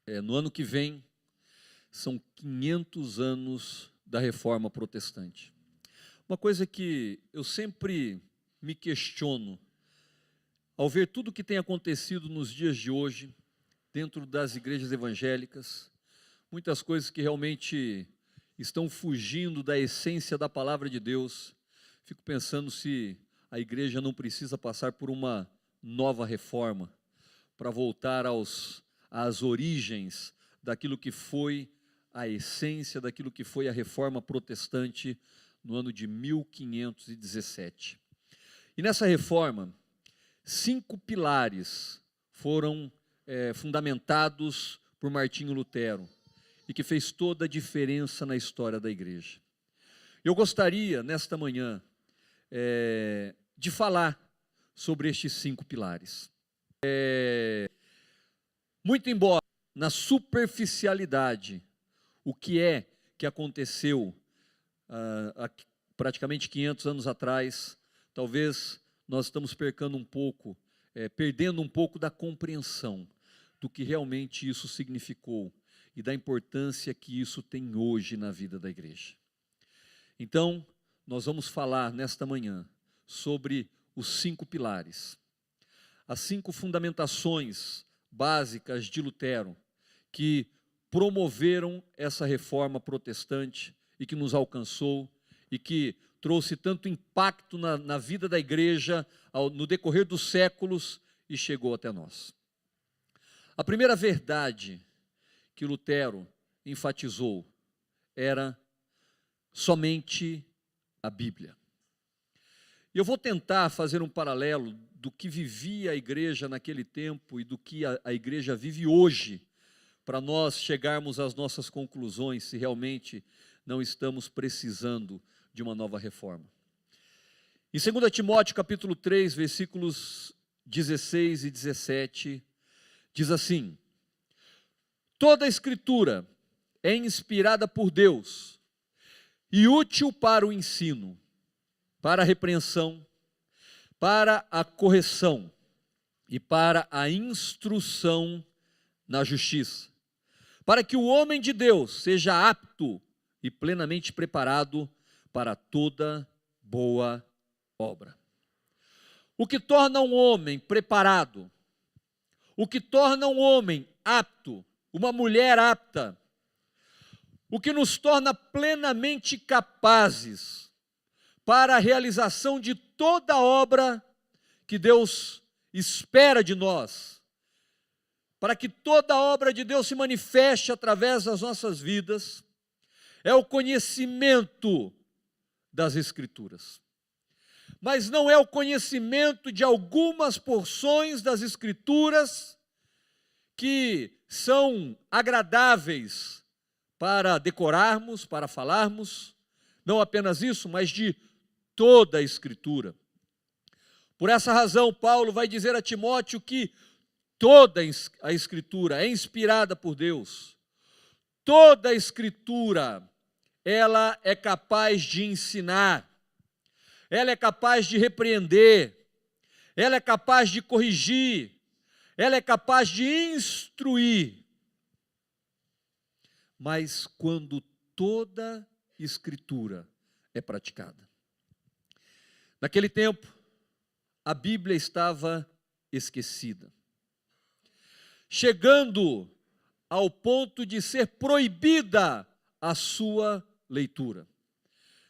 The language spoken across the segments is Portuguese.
no ano que vem, são 500 anos da Reforma Protestante. Uma coisa que eu sempre me questiono, ao ver tudo o que tem acontecido nos dias de hoje, dentro das igrejas evangélicas, muitas coisas que realmente estão fugindo da essência da palavra de Deus, fico pensando se a igreja não precisa passar por uma nova reforma, para voltar às origens daquilo que foi a essência, daquilo que foi a Reforma Protestante no ano de 1517. E nessa reforma, 5 pilares foram fundamentados por Martinho Lutero e que fez toda a diferença na história da igreja. Eu gostaria, nesta manhã, de falar sobre estes 5 pilares. Muito embora, na superficialidade, o que aconteceu há praticamente 500 anos atrás, talvez nós estamos perdendo um pouco da compreensão do que realmente isso significou e da importância que isso tem hoje na vida da igreja. Então, nós vamos falar nesta manhã sobre os 5 pilares, as 5 fundamentações básicas de Lutero, que promoveram essa reforma protestante e que nos alcançou e que trouxe tanto impacto na vida da igreja no decorrer dos séculos e chegou até nós. A primeira verdade que Lutero enfatizou era somente a Bíblia. E eu vou tentar fazer um paralelo do que vivia a igreja naquele tempo e do que a igreja vive hoje, para nós chegarmos às nossas conclusões, se realmente não estamos precisando de uma nova reforma. Em 2 Timóteo capítulo 3, versículos 16 e 17, diz assim: toda a Escritura é inspirada por Deus e útil para o ensino, para a repreensão, para a correção e para a instrução na justiça, para que o homem de Deus seja apto e plenamente preparado para toda boa obra. O que torna um homem preparado, o que torna um homem apto, uma mulher apta, o que nos torna plenamente capazes para a realização de toda obra que Deus espera de nós, para que toda obra de Deus se manifeste através das nossas vidas, é o conhecimento das Escrituras. Mas não é o conhecimento de algumas porções das Escrituras que são agradáveis para decorarmos, para falarmos, não apenas isso, mas de toda a Escritura. Por essa razão, Paulo vai dizer a Timóteo que toda a Escritura é inspirada por Deus. Toda a Escritura, ela é capaz de ensinar, ela é capaz de repreender, ela é capaz de corrigir, ela é capaz de instruir. Mas quando toda Escritura é praticada. Naquele tempo, a Bíblia estava esquecida, chegando ao ponto de ser proibida a sua leitura.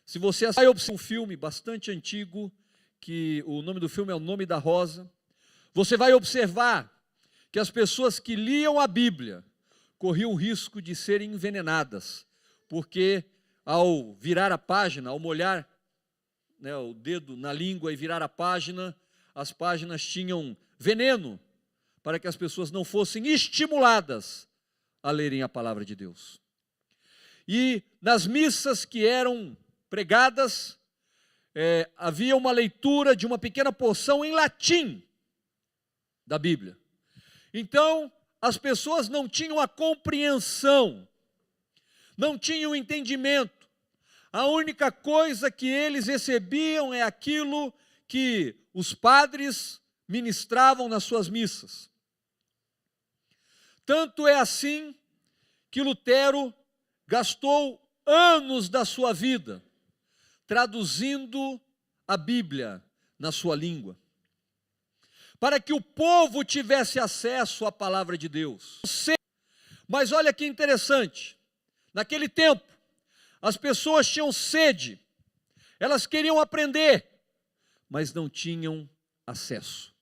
Se você vai observar um filme bastante antigo, que o nome do filme é O Nome da Rosa, você vai observar que as pessoas que liam a Bíblia corriam o risco de serem envenenadas, porque ao virar a página, ao molhar o dedo na língua e virar a página, as páginas tinham veneno, para que as pessoas não fossem estimuladas a lerem a palavra de Deus. E nas missas que eram pregadas, havia uma leitura de uma pequena porção em latim da Bíblia. Então, as pessoas não tinham a compreensão, não tinham o entendimento. A única coisa que eles recebiam é aquilo que os padres ministravam nas suas missas. Tanto é assim que Lutero gastou anos da sua vida traduzindo a Bíblia na sua língua, para que o povo tivesse acesso à palavra de Deus. Mas olha que interessante, naquele tempo, as pessoas tinham sede, elas queriam aprender, mas não tinham acesso.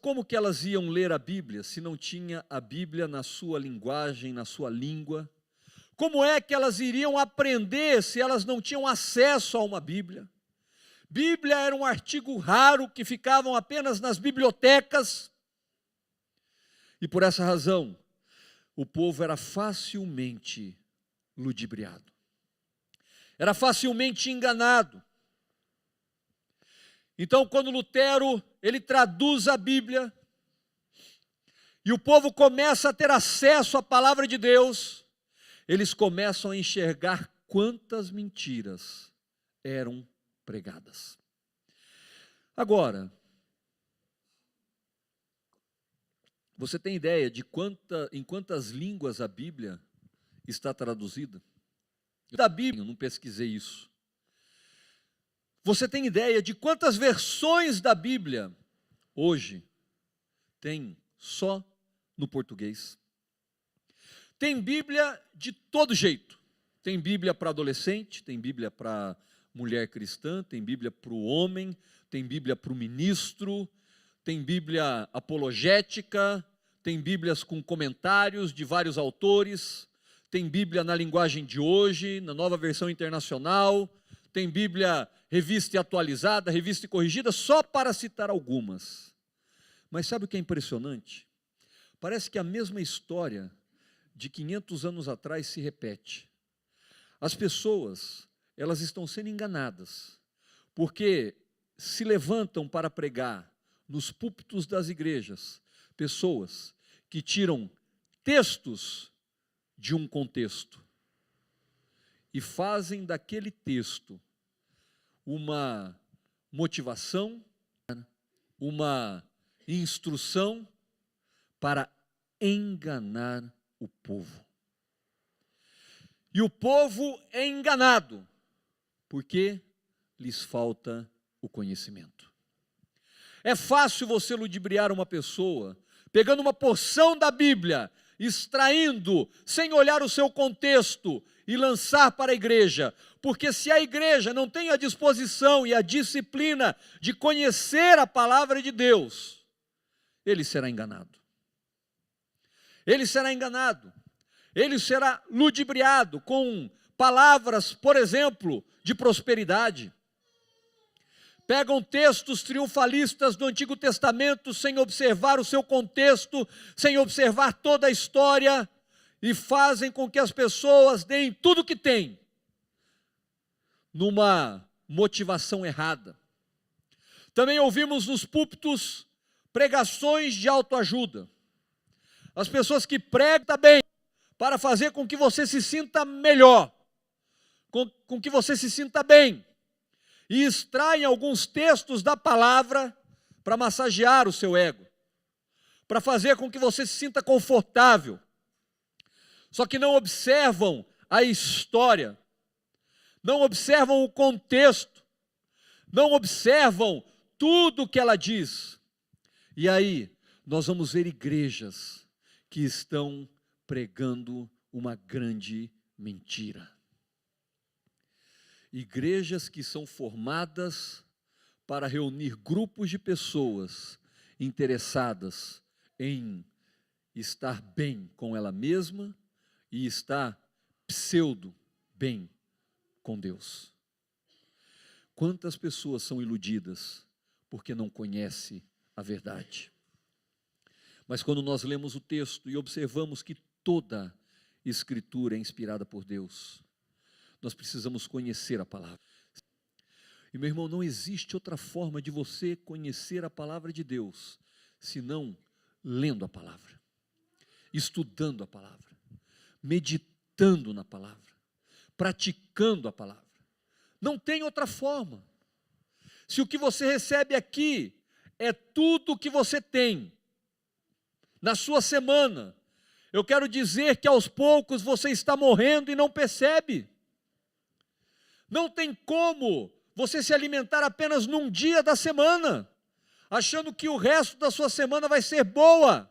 Como que elas iam ler a Bíblia se não tinha a Bíblia na sua linguagem, na sua língua? Como é que elas iriam aprender se elas não tinham acesso a uma Bíblia? Bíblia era um artigo raro que ficavam apenas nas bibliotecas. E por essa razão, o povo era facilmente ludibriado. Era facilmente enganado. Então, quando Lutero, ele traduz a Bíblia, e o povo começa a ter acesso à palavra de Deus, eles começam a enxergar quantas mentiras eram pregadas. Agora, você tem ideia de em quantas línguas a Bíblia está traduzida? Da Bíblia, eu não pesquisei isso. Você tem ideia de quantas versões da Bíblia hoje tem só no português? Tem Bíblia de todo jeito. Tem Bíblia para adolescente, tem Bíblia para mulher cristã, tem Bíblia para o homem, tem Bíblia para o ministro, tem Bíblia apologética, tem Bíblias com comentários de vários autores, tem Bíblia na linguagem de hoje, na Nova Versão Internacional, tem Bíblia revista e atualizada, revista e corrigida, só para citar algumas. Mas sabe o que é impressionante? Parece que a mesma história de 500 anos atrás se repete. As pessoas, elas estão sendo enganadas, porque se levantam para pregar nos púlpitos das igrejas pessoas que tiram textos de um contexto e fazem daquele texto uma motivação, uma instrução para enganar o povo. E o povo é enganado porque lhes falta o conhecimento. É fácil você ludibriar uma pessoa pegando uma porção da Bíblia, extraindo, sem olhar o seu contexto, e lançar para a igreja, porque se a igreja não tem a disposição e a disciplina de conhecer a palavra de Deus, ele será enganado. Ele será enganado, ele será ludibriado com palavras, por exemplo, de prosperidade. Pegam textos triunfalistas do Antigo Testamento sem observar o seu contexto, sem observar toda a história, e fazem com que as pessoas deem tudo o que têm, numa motivação errada. Também ouvimos nos púlpitos pregações de autoajuda. As pessoas que pregam também para fazer com que você se sinta melhor, com que você se sinta bem, e extraem alguns textos da palavra para massagear o seu ego, para fazer com que você se sinta confortável. Só que não observam a história, não observam o contexto, não observam tudo o que ela diz. E aí, nós vamos ver igrejas que estão pregando uma grande mentira. Igrejas que são formadas para reunir grupos de pessoas interessadas em estar bem com ela mesma e estar pseudo bem com Deus. Quantas pessoas são iludidas porque não conhecem a verdade? Mas quando nós lemos o texto e observamos que toda Escritura é inspirada por Deus, nós precisamos conhecer a palavra. E meu irmão, não existe outra forma de você conhecer a palavra de Deus, senão lendo a palavra, estudando a palavra, meditando na palavra, praticando a palavra. Não tem outra forma. Se o que você recebe aqui é tudo o que você tem, na sua semana. Eu quero dizer que aos poucos você está morrendo e não percebe. Não tem como você se alimentar apenas num dia da semana, achando que o resto da sua semana vai ser boa.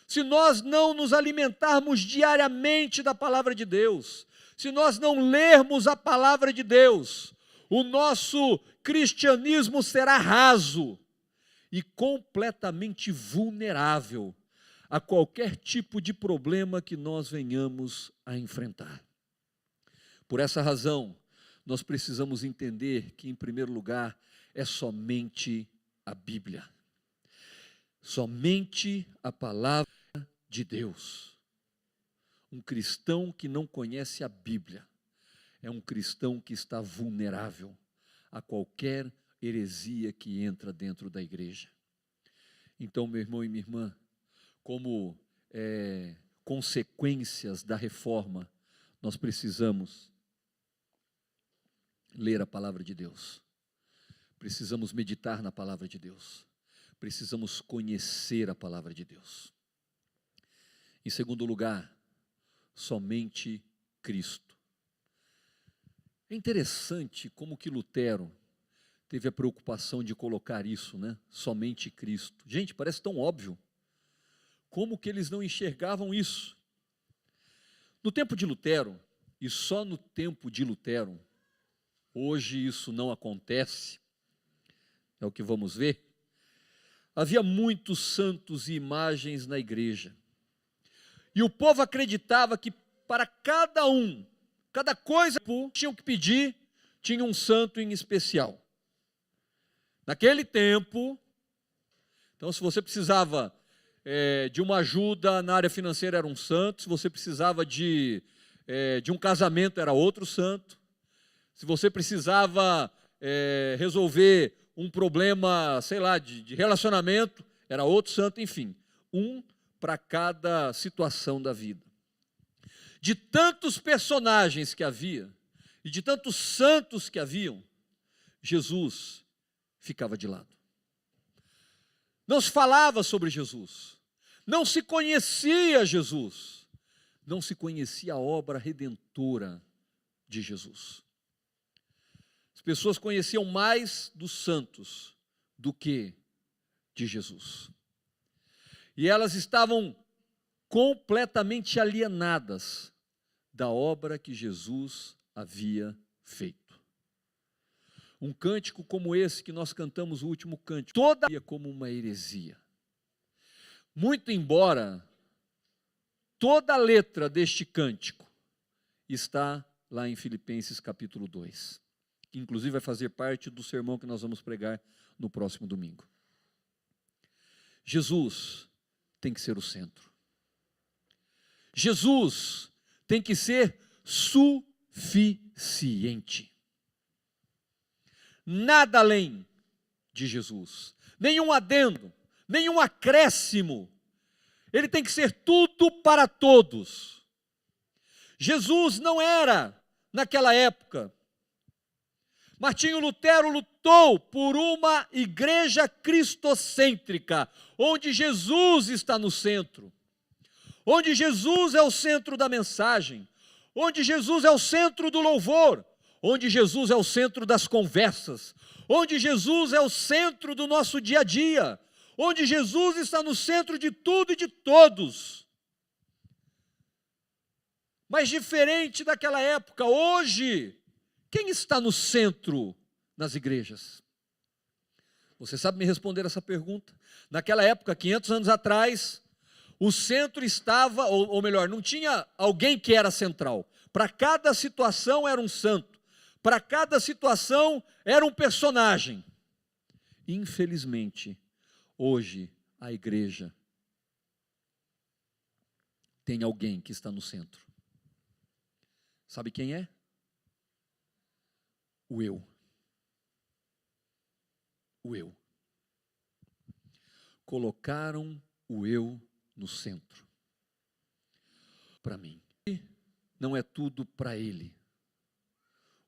Se nós não nos alimentarmos diariamente da palavra de Deus, se nós não lermos a palavra de Deus, o nosso cristianismo será raso e completamente vulnerável a qualquer tipo de problema que nós venhamos a enfrentar. Por essa razão, nós precisamos entender que, em primeiro lugar, é somente a Bíblia. Somente a palavra de Deus. Um cristão que não conhece a Bíblia é um cristão que está vulnerável a qualquer heresia que entra dentro da igreja. Então, meu irmão e minha irmã, como consequências da reforma, nós precisamos ler a palavra de Deus, precisamos meditar na palavra de Deus, precisamos conhecer a palavra de Deus. Em segundo lugar, somente Cristo. É interessante como que Lutero teve a preocupação de colocar isso, né? Somente Cristo. Gente, parece tão óbvio. Como que eles não enxergavam isso? No tempo de Lutero, e só no tempo de Lutero, hoje isso não acontece, é o que vamos ver, havia muitos santos e imagens na igreja. E o povo acreditava que para cada coisa que tinham que pedir, tinha um santo em especial. Naquele tempo, então se você precisava de uma ajuda na área financeira, era um santo. Se você precisava de um casamento, era outro santo. Se você precisava resolver um problema, sei lá, de relacionamento, era outro santo, enfim. Um para cada situação da vida. De tantos personagens que havia, e de tantos santos que haviam, Jesus ficava de lado. Não se falava sobre Jesus, não se conhecia Jesus, não se conhecia a obra redentora de Jesus. As pessoas conheciam mais dos santos do que de Jesus. E elas estavam completamente alienadas da obra que Jesus havia feito. Um cântico como esse que nós cantamos, o último cântico, toda como uma heresia. Muito embora toda a letra deste cântico está lá em Filipenses capítulo 2, que inclusive vai fazer parte do sermão que nós vamos pregar no próximo domingo. Jesus tem que ser o centro. Jesus tem que ser suficiente. Nada além de Jesus, nenhum adendo, nenhum acréscimo. Ele tem que ser tudo para todos. Jesus não era, naquela época, Martinho Lutero lutou por uma igreja cristocêntrica, onde Jesus está no centro, onde Jesus é o centro da mensagem, onde Jesus é o centro do louvor, onde Jesus é o centro das conversas, onde Jesus é o centro do nosso dia a dia, onde Jesus está no centro de tudo e de todos. Mas diferente daquela época, hoje, quem está no centro nas igrejas? Você sabe me responder essa pergunta? Naquela época, 500 anos atrás, o centro estava, ou melhor, não tinha alguém que era central. Para cada situação era um santo. Para cada situação era um personagem. Infelizmente, hoje a igreja tem alguém que está no centro. Sabe quem é? O eu. O eu. Colocaram o eu no centro. Para mim. Não é tudo para ele.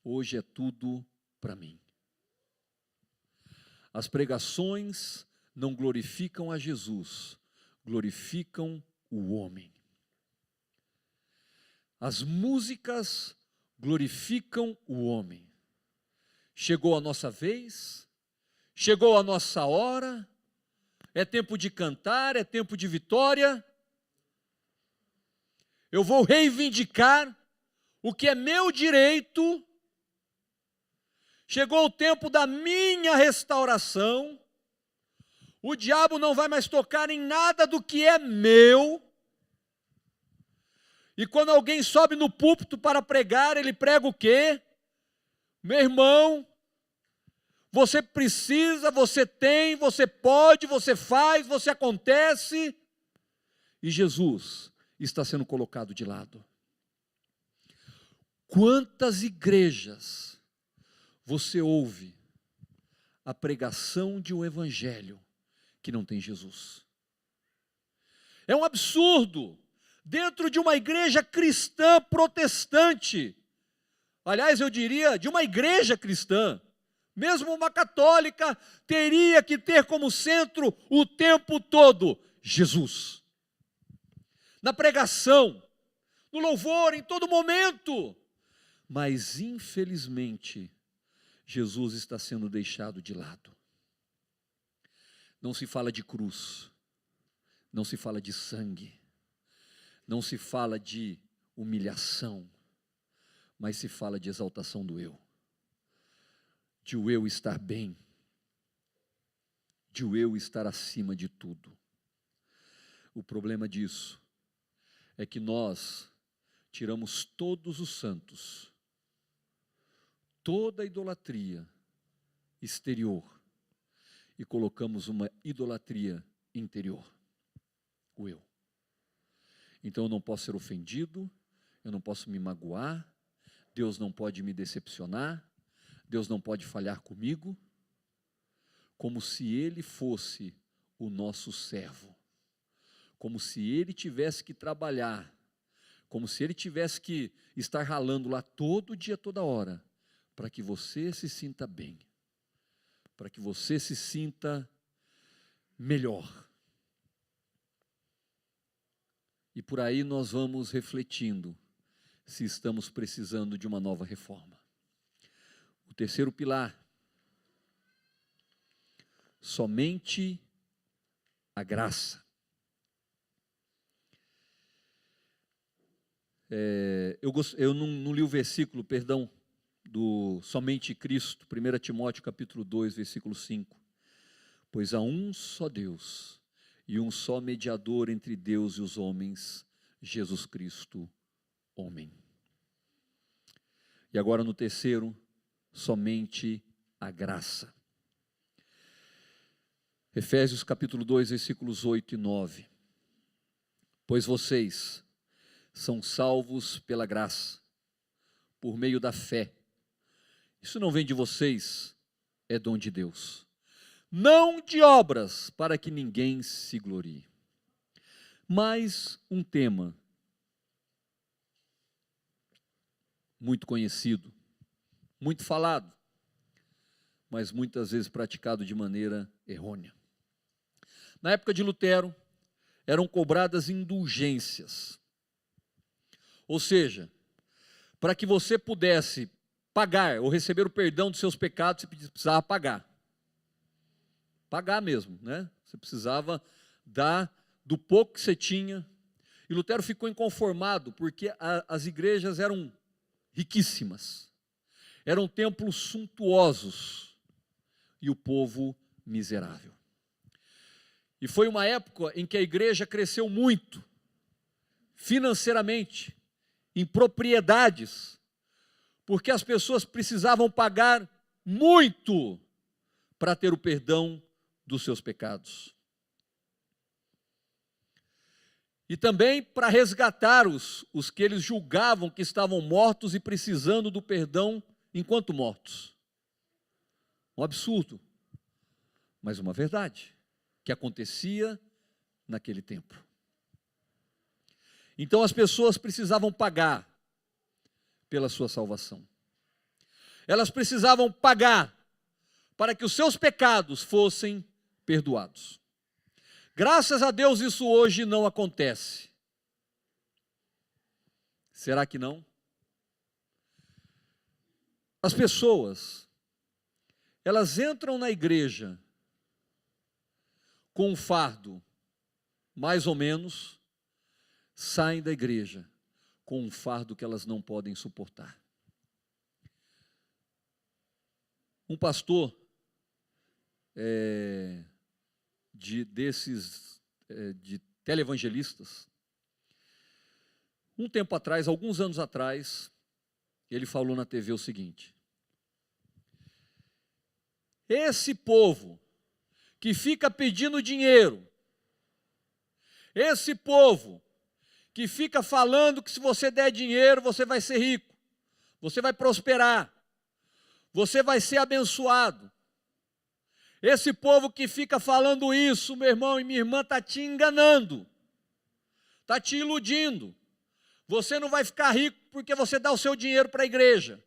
Hoje é tudo para mim. As pregações não glorificam a Jesus, glorificam o homem. As músicas glorificam o homem. Chegou a nossa vez, chegou a nossa hora, é tempo de cantar, é tempo de vitória. Eu vou reivindicar o que é meu direito. Chegou o tempo da minha restauração. O diabo não vai mais tocar em nada do que é meu. E quando alguém sobe no púlpito para pregar, ele prega o quê? Meu irmão, você precisa, você tem, você pode, você faz, você acontece. E Jesus está sendo colocado de lado. Quantas igrejas você ouve a pregação de um evangelho que não tem Jesus? É um absurdo. Dentro de uma igreja cristã protestante, aliás, eu diria, de uma igreja cristã, mesmo uma católica, teria que ter como centro o tempo todo Jesus. Na pregação, no louvor, em todo momento. Mas, infelizmente, Jesus está sendo deixado de lado. Não se fala de cruz, não se fala de sangue, não se fala de humilhação, mas se fala de exaltação do eu. De o eu estar bem, de o eu estar acima de tudo. O problema disso é que nós tiramos todos os santos, toda a idolatria exterior e colocamos uma idolatria interior, o eu. Então eu não posso ser ofendido, eu não posso me magoar, Deus não pode me decepcionar, Deus não pode falhar comigo, como se Ele fosse o nosso servo, como se Ele tivesse que trabalhar, como se Ele tivesse que estar ralando lá todo dia, toda hora, para que você se sinta bem, para que você se sinta melhor. E por aí nós vamos refletindo se estamos precisando de uma nova reforma. O terceiro pilar, somente a graça. Eu não li o versículo, perdão, do somente Cristo, 1 Timóteo capítulo 2, versículo 5. Pois há um só Deus e um só mediador entre Deus e os homens, Jesus Cristo, homem. E agora no terceiro, somente a graça. Efésios capítulo 2, versículos 8 e 9. Pois vocês são salvos pela graça, por meio da fé. Isso não vem de vocês, é dom de Deus. Não de obras, para que ninguém se glorie. Mais um tema muito conhecido, muito falado, mas muitas vezes praticado de maneira errônea. Na época de Lutero, eram cobradas indulgências. Ou seja, para que você pudesse pagar ou receber o perdão dos seus pecados, você precisava pagar. Pagar mesmo, né? Você precisava dar do pouco que você tinha. E Lutero ficou inconformado, porque as igrejas eram riquíssimas, eram templos suntuosos, e o povo miserável. E foi uma época em que a igreja cresceu muito, financeiramente, em propriedades, porque as pessoas precisavam pagar muito para ter o perdão dos seus pecados. E também para resgatar os que eles julgavam que estavam mortos e precisando do perdão enquanto mortos. Um absurdo, mas uma verdade, que acontecia naquele tempo. Então as pessoas precisavam pagar pela sua salvação. Elas precisavam pagar para que os seus pecados fossem perdoados. Graças a Deus isso hoje não acontece. Será que não? As pessoas, elas entram na igreja com um fardo, mais ou menos, saem da igreja com um fardo que elas não podem suportar. Um pastor de televangelistas, um tempo atrás, alguns anos atrás, ele falou na TV o seguinte: esse povo que fica pedindo dinheiro, esse povo que fica falando que se você der dinheiro você vai ser rico, você vai prosperar, você vai ser abençoado. Esse povo que fica falando isso, meu irmão e minha irmã, está te enganando, está te iludindo. Você não vai ficar rico porque você dá o seu dinheiro para a igreja.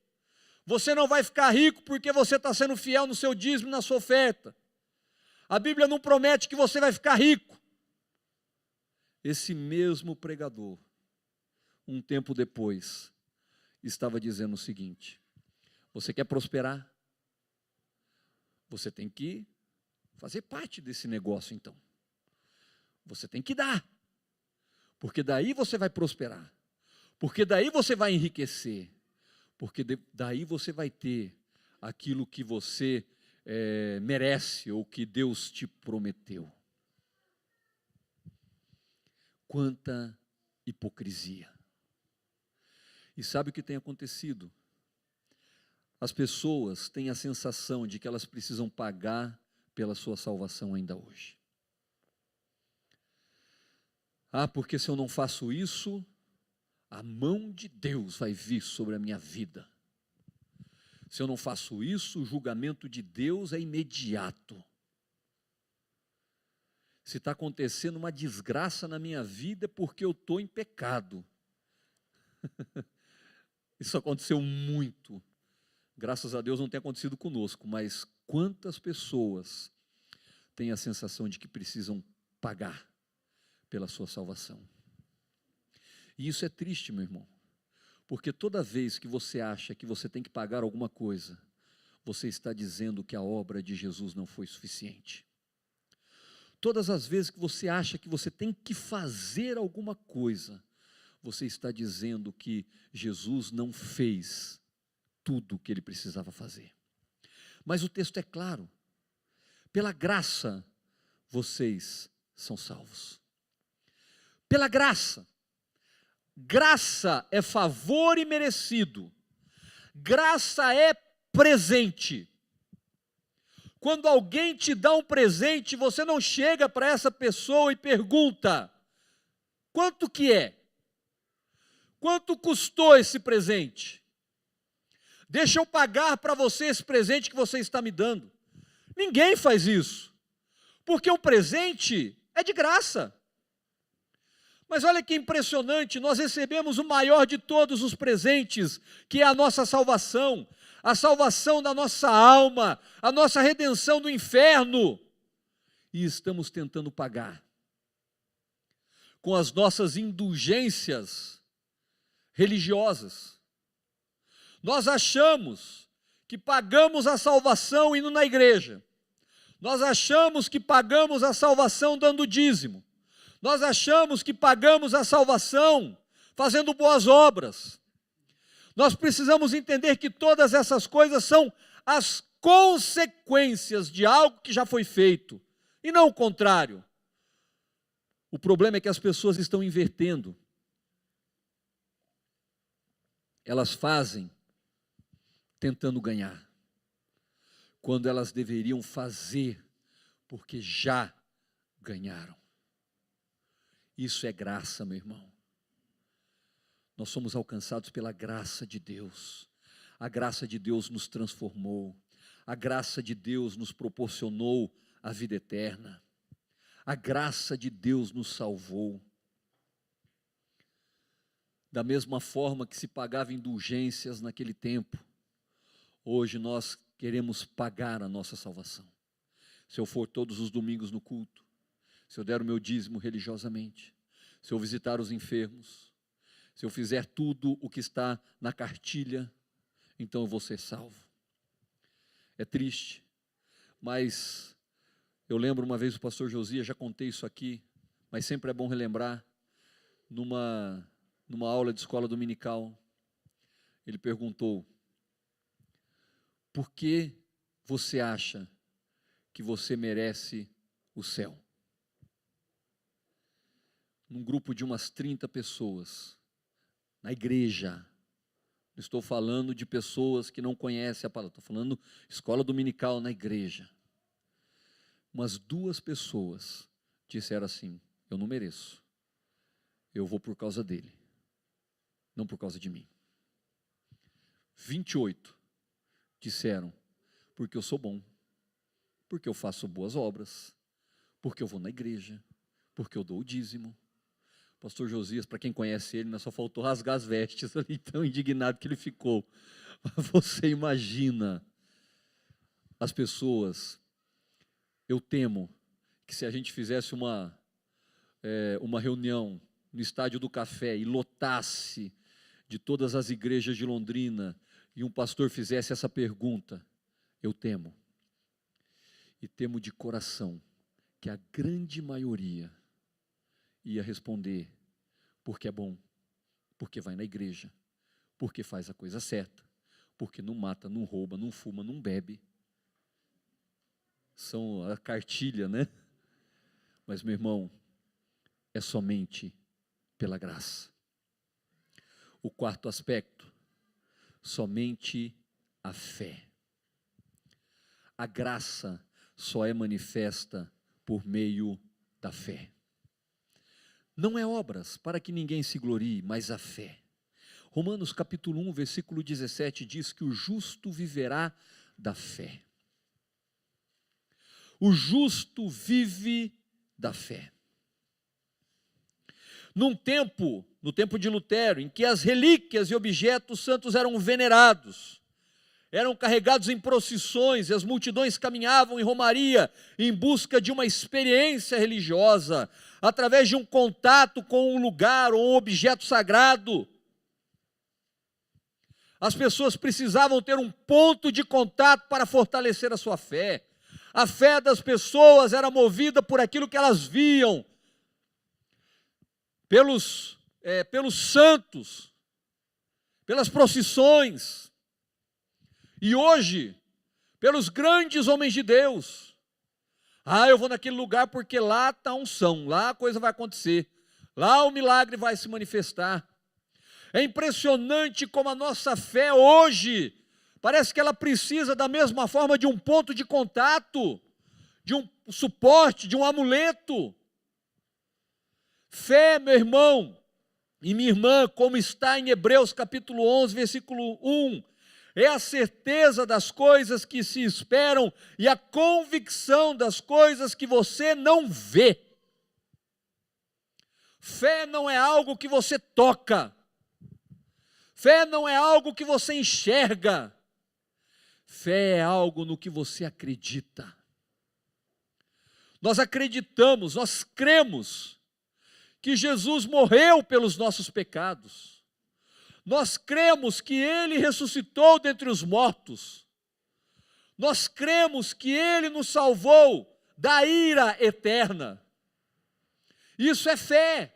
Você não vai ficar rico porque você está sendo fiel no seu dízimo, na sua oferta. A Bíblia não promete que você vai ficar rico. Esse mesmo pregador, um tempo depois, estava dizendo o seguinte: você quer prosperar? Você tem que fazer parte desse negócio então. Você tem que dar, porque daí você vai prosperar, porque daí você vai enriquecer, porque daí você vai ter aquilo que você merece ou que Deus te prometeu. Quanta hipocrisia. E sabe o que tem acontecido? As pessoas têm a sensação de que elas precisam pagar pela sua salvação ainda hoje. Ah, porque se eu não faço isso, a mão de Deus vai vir sobre a minha vida. Se eu não faço isso, o julgamento de Deus é imediato. Se está acontecendo uma desgraça na minha vida, é porque eu estou em pecado. Isso aconteceu muito. Graças a Deus não tem acontecido conosco, mas quantas pessoas têm a sensação de que precisam pagar pela sua salvação? E isso é triste, meu irmão, porque toda vez que você acha que você tem que pagar alguma coisa, você está dizendo que a obra de Jesus não foi suficiente. Todas as vezes que você acha que você tem que fazer alguma coisa, você está dizendo que Jesus não fez tudo o que ele precisava fazer. Mas o texto é claro: pela graça vocês são salvos. Pela graça. Graça é favor imerecido. Graça é presente. Quando alguém te dá um presente, você não chega para essa pessoa e pergunta: quanto que é? Quanto custou esse presente? Deixa eu pagar para você esse presente que você está me dando. Ninguém faz isso, porque o presente é de graça. Mas olha que impressionante, nós recebemos o maior de todos os presentes, que é a nossa salvação, a salvação da nossa alma, a nossa redenção do inferno, e estamos tentando pagar com as nossas indulgências religiosas. Nós achamos que pagamos a salvação indo na igreja, nós achamos que pagamos a salvação dando dízimo, nós achamos que pagamos a salvação fazendo boas obras. Nós precisamos entender que todas essas coisas são as consequências de algo que já foi feito, e não o contrário. O problema é que as pessoas estão invertendo. Elas fazem tentando ganhar, quando elas deveriam fazer porque já ganharam. Isso é graça, meu irmão. Nós somos alcançados pela graça de Deus. A graça de Deus nos transformou. A graça de Deus nos proporcionou a vida eterna. A graça de Deus nos salvou. Da mesma forma que se pagava indulgências naquele tempo, hoje nós queremos pagar a nossa salvação. Se eu for todos os domingos no culto, se eu der o meu dízimo religiosamente, se eu visitar os enfermos, se eu fizer tudo o que está na cartilha, então eu vou ser salvo. É triste, mas eu lembro uma vez o pastor Josias, já contei isso aqui, mas sempre é bom relembrar, numa aula de escola dominical, ele perguntou: por que você acha que você merece o céu? Num grupo de umas 30 pessoas, na igreja. Não estou falando de pessoas que não conhecem a palavra, estou falando escola dominical na igreja. Umas 2 pessoas disseram assim: eu não mereço, eu vou por causa dele, não por causa de mim. 28 disseram: porque eu sou bom, porque eu faço boas obras, porque eu vou na igreja, porque eu dou o dízimo. Pastor Josias, para quem conhece ele, só faltou rasgar as vestes ali, tão indignado que ele ficou. Você imagina as pessoas. Eu temo que se a gente fizesse uma reunião no Estádio do Café e lotasse de todas as igrejas de Londrina e um pastor fizesse essa pergunta, eu temo, e temo de coração, que a grande maioria ia responder: porque é bom, porque vai na igreja, porque faz a coisa certa, porque não mata, não rouba, não fuma, não bebe. São a cartilha, né? Mas, meu irmão, é somente pela graça. O quarto aspecto, somente a fé. A graça só é manifesta por meio da fé. Não é obras para que ninguém se glorie, mas a fé. Romanos capítulo 1, versículo 17 diz que o justo viverá da fé. O justo vive da fé. No tempo de Lutero, em que as relíquias e objetos santos eram venerados, eram carregados em procissões, e as multidões caminhavam em romaria em busca de uma experiência religiosa, através de um contato com um lugar ou um objeto sagrado. As pessoas precisavam ter um ponto de contato para fortalecer a sua fé. A fé das pessoas era movida por aquilo que elas viam, pelos santos, pelas procissões. E hoje, pelos grandes homens de Deus. Eu vou naquele lugar porque lá está a unção, lá a coisa vai acontecer, lá o milagre vai se manifestar. É impressionante como a nossa fé hoje, parece que ela precisa da mesma forma de um ponto de contato, de um suporte, de um amuleto. Fé, meu irmão e minha irmã, como está em Hebreus capítulo 11, versículo 1, é a certeza das coisas que se esperam e a convicção das coisas que você não vê. Fé não é algo que você toca. Fé não é algo que você enxerga. Fé é algo no que você acredita. Nós acreditamos, nós cremos que Jesus morreu pelos nossos pecados. Nós cremos que Ele ressuscitou dentre os mortos. Nós cremos que Ele nos salvou da ira eterna. Isso é fé.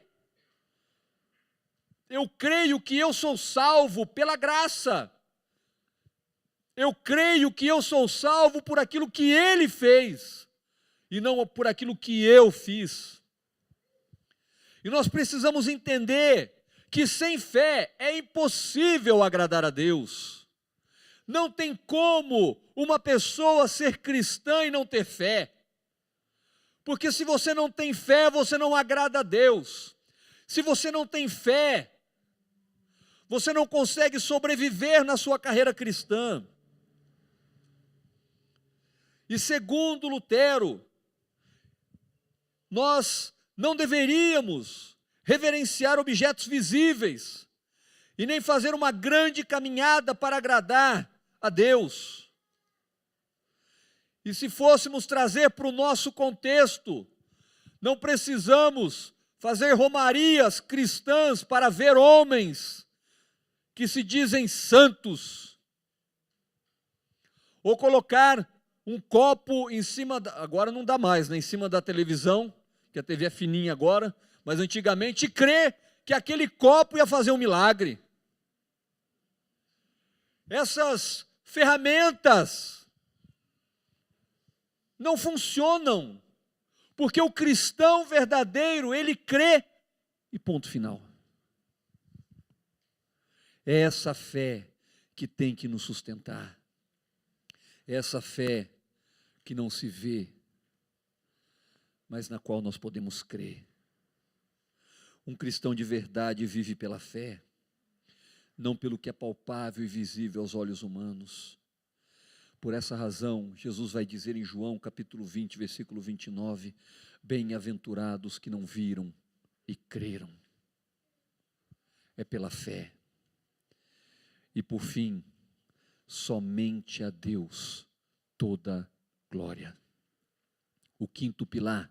Eu creio que eu sou salvo pela graça. Eu creio que eu sou salvo por aquilo que Ele fez, e não por aquilo que eu fiz. E nós precisamos entender que sem fé é impossível agradar a Deus. Não tem como uma pessoa ser cristã e não ter fé. Porque se você não tem fé, você não agrada a Deus. Se você não tem fé, você não consegue sobreviver na sua carreira cristã. E segundo Lutero, nós não deveríamos reverenciar objetos visíveis e nem fazer uma grande caminhada para agradar a Deus. E se fôssemos trazer para o nosso contexto, Não precisamos fazer romarias cristãs para ver homens que se dizem santos, ou colocar um copo em cima, agora não dá mais, né, em cima da televisão, que a TV é fininha agora, mas antigamente, e crer que aquele copo ia fazer um milagre. Essas ferramentas não funcionam, porque o cristão verdadeiro, ele crê, e ponto final. É essa fé que tem que nos sustentar, é essa fé que não se vê, mas na qual nós podemos crer. Um cristão de verdade vive pela fé, não pelo que é palpável e visível aos olhos humanos. Por essa razão, Jesus vai dizer em João capítulo 20, versículo 29, bem-aventurados que não viram e creram. É pela fé. E por fim, somente a Deus toda glória. O quinto pilar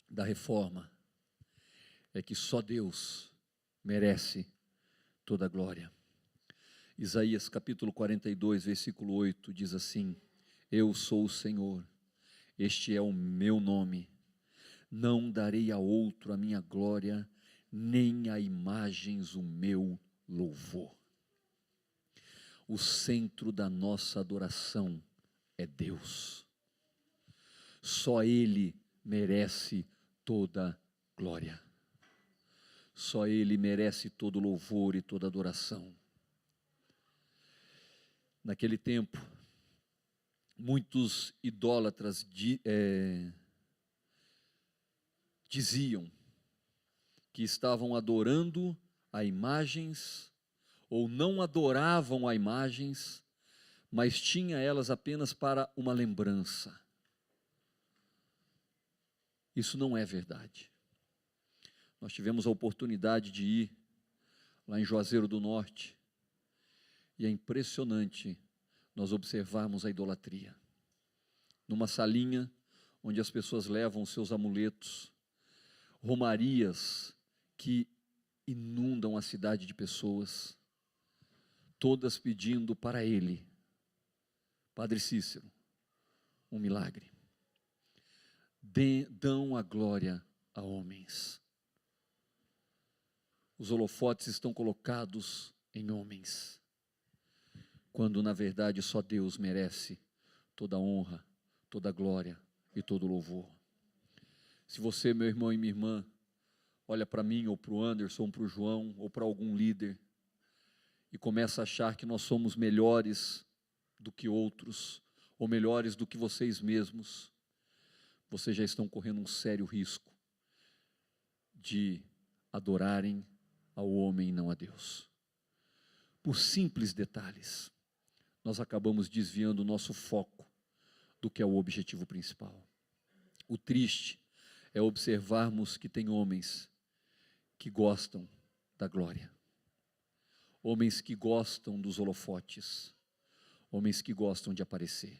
da reforma é que só Deus merece toda a glória. Isaías capítulo 42, versículo 8 diz assim: eu sou o Senhor, este é o meu nome, não darei a outro a minha glória, nem a imagens o meu louvor. O centro da nossa adoração é Deus. Só Ele merece toda glória. Só Ele merece todo louvor e toda adoração. Naquele tempo, muitos idólatras diziam que estavam adorando a imagens, ou não adoravam a imagens, mas tinha elas apenas para uma lembrança. Isso não é verdade. Nós tivemos a oportunidade de ir lá em Juazeiro do Norte, e é impressionante nós observarmos a idolatria. Numa salinha onde as pessoas levam seus amuletos, romarias que inundam a cidade de pessoas, todas pedindo para ele, Padre Cícero, um milagre. Dão a glória a homens. Os holofotes estão colocados em homens, quando na verdade só Deus merece toda a honra, toda a glória e todo o louvor. Se você, meu irmão e minha irmã, olha para mim, ou para o Anderson, ou para o João, ou para algum líder, e começa a achar que nós somos melhores do que outros, ou melhores do que vocês mesmos, vocês já estão correndo um sério risco de adorarem ao homem e não a Deus. Por simples detalhes, nós acabamos desviando o nosso foco do que é o objetivo principal. O triste é observarmos que tem homens que gostam da glória, homens que gostam dos holofotes, homens que gostam de aparecer.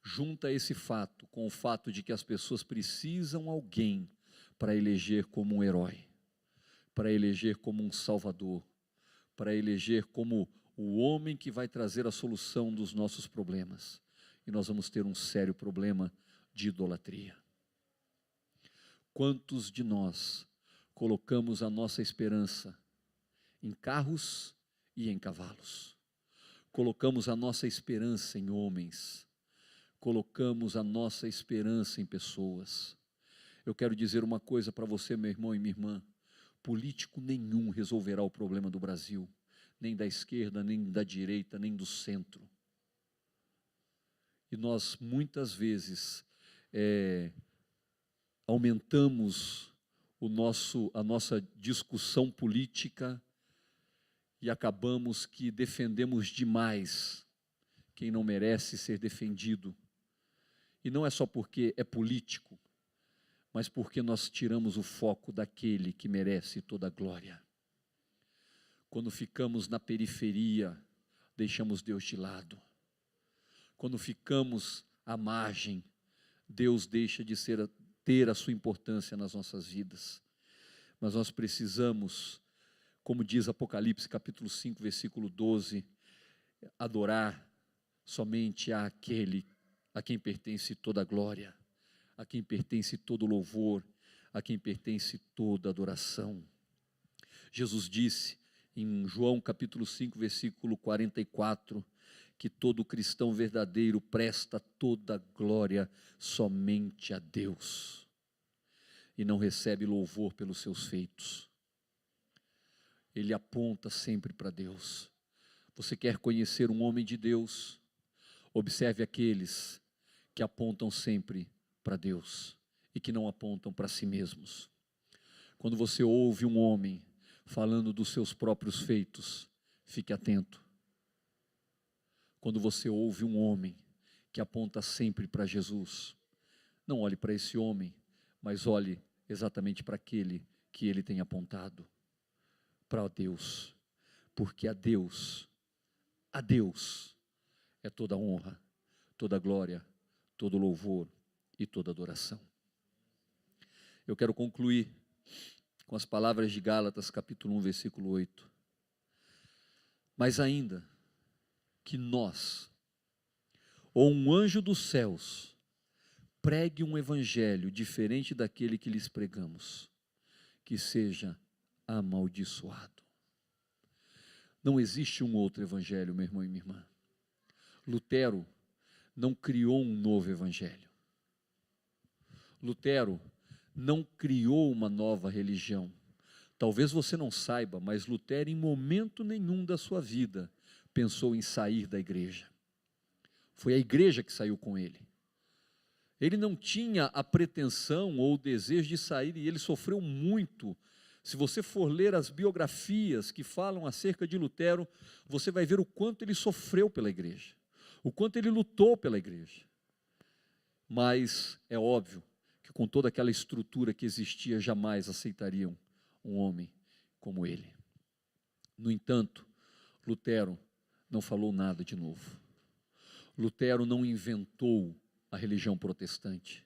Junta esse fato com o fato de que as pessoas precisam alguém para eleger como um herói, para eleger como um salvador, para eleger como o homem que vai trazer a solução dos nossos problemas. E nós vamos ter um sério problema de idolatria. Quantos de nós colocamos a nossa esperança em carros e em cavalos? Colocamos a nossa esperança em homens, colocamos a nossa esperança em pessoas. Eu quero dizer uma coisa para você, meu irmão e minha irmã: político nenhum resolverá o problema do Brasil, nem da esquerda, nem da direita, nem do centro. E nós muitas vezes aumentamos a nossa discussão política e acabamos que defendemos demais quem não merece ser defendido. E não é só porque é político, mas porque nós tiramos o foco daquele que merece toda a glória. Quando ficamos na periferia, deixamos Deus de lado. Quando ficamos à margem, Deus deixa de ter a sua importância nas nossas vidas. Mas nós precisamos, como diz Apocalipse capítulo 5, versículo 12, adorar somente àquele a quem pertence toda a glória, a quem pertence todo o louvor, a quem pertence toda a adoração. Jesus disse em João capítulo 5, versículo 44, que todo cristão verdadeiro presta toda a glória somente a Deus e não recebe louvor pelos seus feitos. Ele aponta sempre para Deus. Você quer conhecer um homem de Deus? Observe aqueles que apontam sempre para Deus e que não apontam para si mesmos. Quando você ouve um homem falando dos seus próprios feitos, fique atento. Quando você ouve um homem que aponta sempre para Jesus, não olhe para esse homem, mas olhe exatamente para aquele que ele tem apontado, para Deus, porque a Deus é toda honra, toda glória, todo louvor e toda adoração. Eu quero concluir com as palavras de Gálatas capítulo 1, versículo 8. Mas ainda que nós, ou um anjo dos céus, pregue um evangelho diferente daquele que lhes pregamos, que seja amaldiçoado. Não existe um outro evangelho, meu irmão e minha irmã. Lutero não criou um novo evangelho. Lutero não criou uma nova religião. Talvez você não saiba, mas Lutero em momento nenhum da sua vida pensou em sair da igreja. Foi a igreja que saiu com ele. Ele não tinha a pretensão ou o desejo de sair e ele sofreu muito. Se você for ler as biografias que falam acerca de Lutero, você vai ver o quanto ele sofreu pela igreja, o quanto ele lutou pela igreja. Mas é óbvio que com toda aquela estrutura que existia, jamais aceitariam um homem como ele. No entanto, Lutero não falou nada de novo. Lutero não inventou a religião protestante.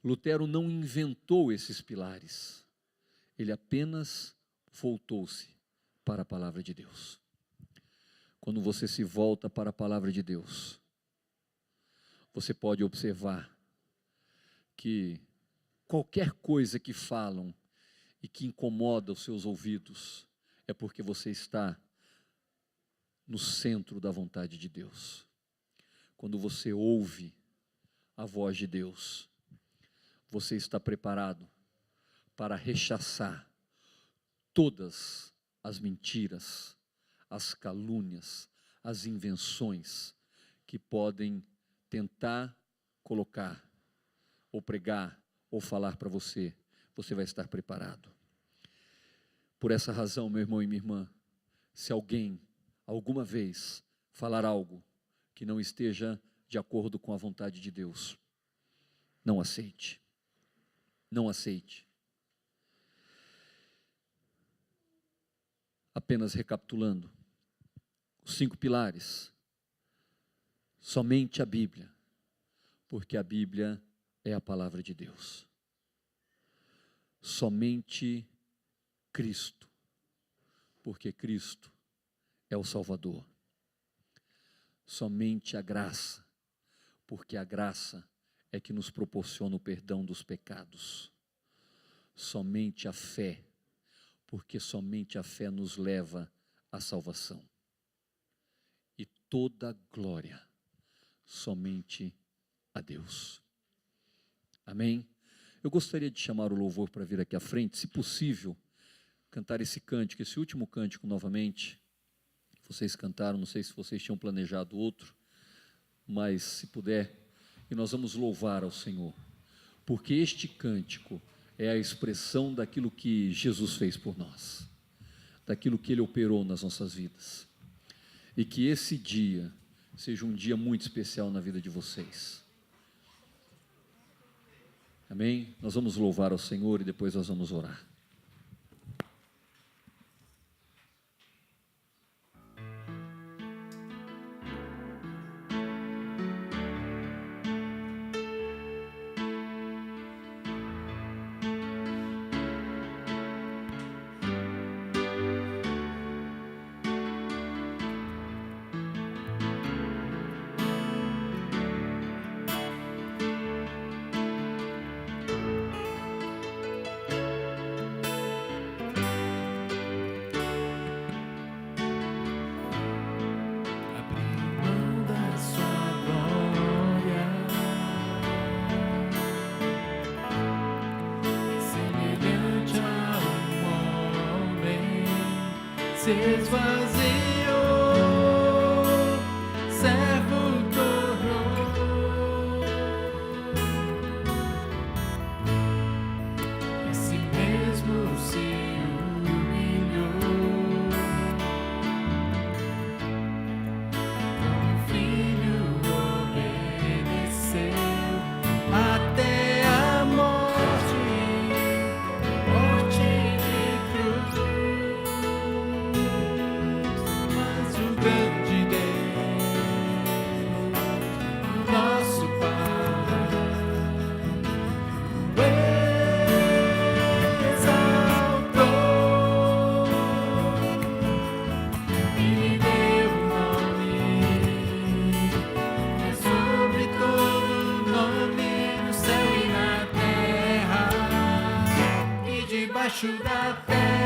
Lutero não inventou esses pilares. Ele apenas voltou-se para a palavra de Deus. Quando você se volta para a palavra de Deus, você pode observar que qualquer coisa que falam e que incomoda os seus ouvidos, é porque você está no centro da vontade de Deus. Quando você ouve a voz de Deus, você está preparado para rechaçar todas as mentiras, as calúnias, as invenções que podem tentar colocar, ou pregar, ou falar para você. Você vai estar preparado. Por essa razão, meu irmão e minha irmã, se alguém, alguma vez, falar algo que não esteja de acordo com a vontade de Deus, não aceite. Não aceite. Apenas recapitulando, os 5 pilares, somente a Bíblia, porque a Bíblia é a palavra de Deus. Somente Cristo, porque Cristo é o Salvador. Somente a graça, porque a graça é que nos proporciona o perdão dos pecados. Somente a fé, porque somente a fé nos leva à salvação. E toda glória somente a Deus. Amém? Eu gostaria de chamar o louvor para vir aqui à frente, se possível, cantar esse cântico, esse último cântico novamente. Vocês cantaram, não sei se vocês tinham planejado outro, mas se puder, e nós vamos louvar ao Senhor, porque este cântico é a expressão daquilo que Jesus fez por nós, daquilo que Ele operou nas nossas vidas, e que esse dia seja um dia muito especial na vida de vocês. Amém? Nós vamos louvar ao Senhor e depois nós vamos orar. se esvaziou, servo tornou, a si mesmo se humilhou, como filho obedeceu até a morte de cruz. Mas o grande Deus, nosso Pai, o exaltou e lhe deu um nome que é sobre todo nome, no céu e na terra e debaixo da terra.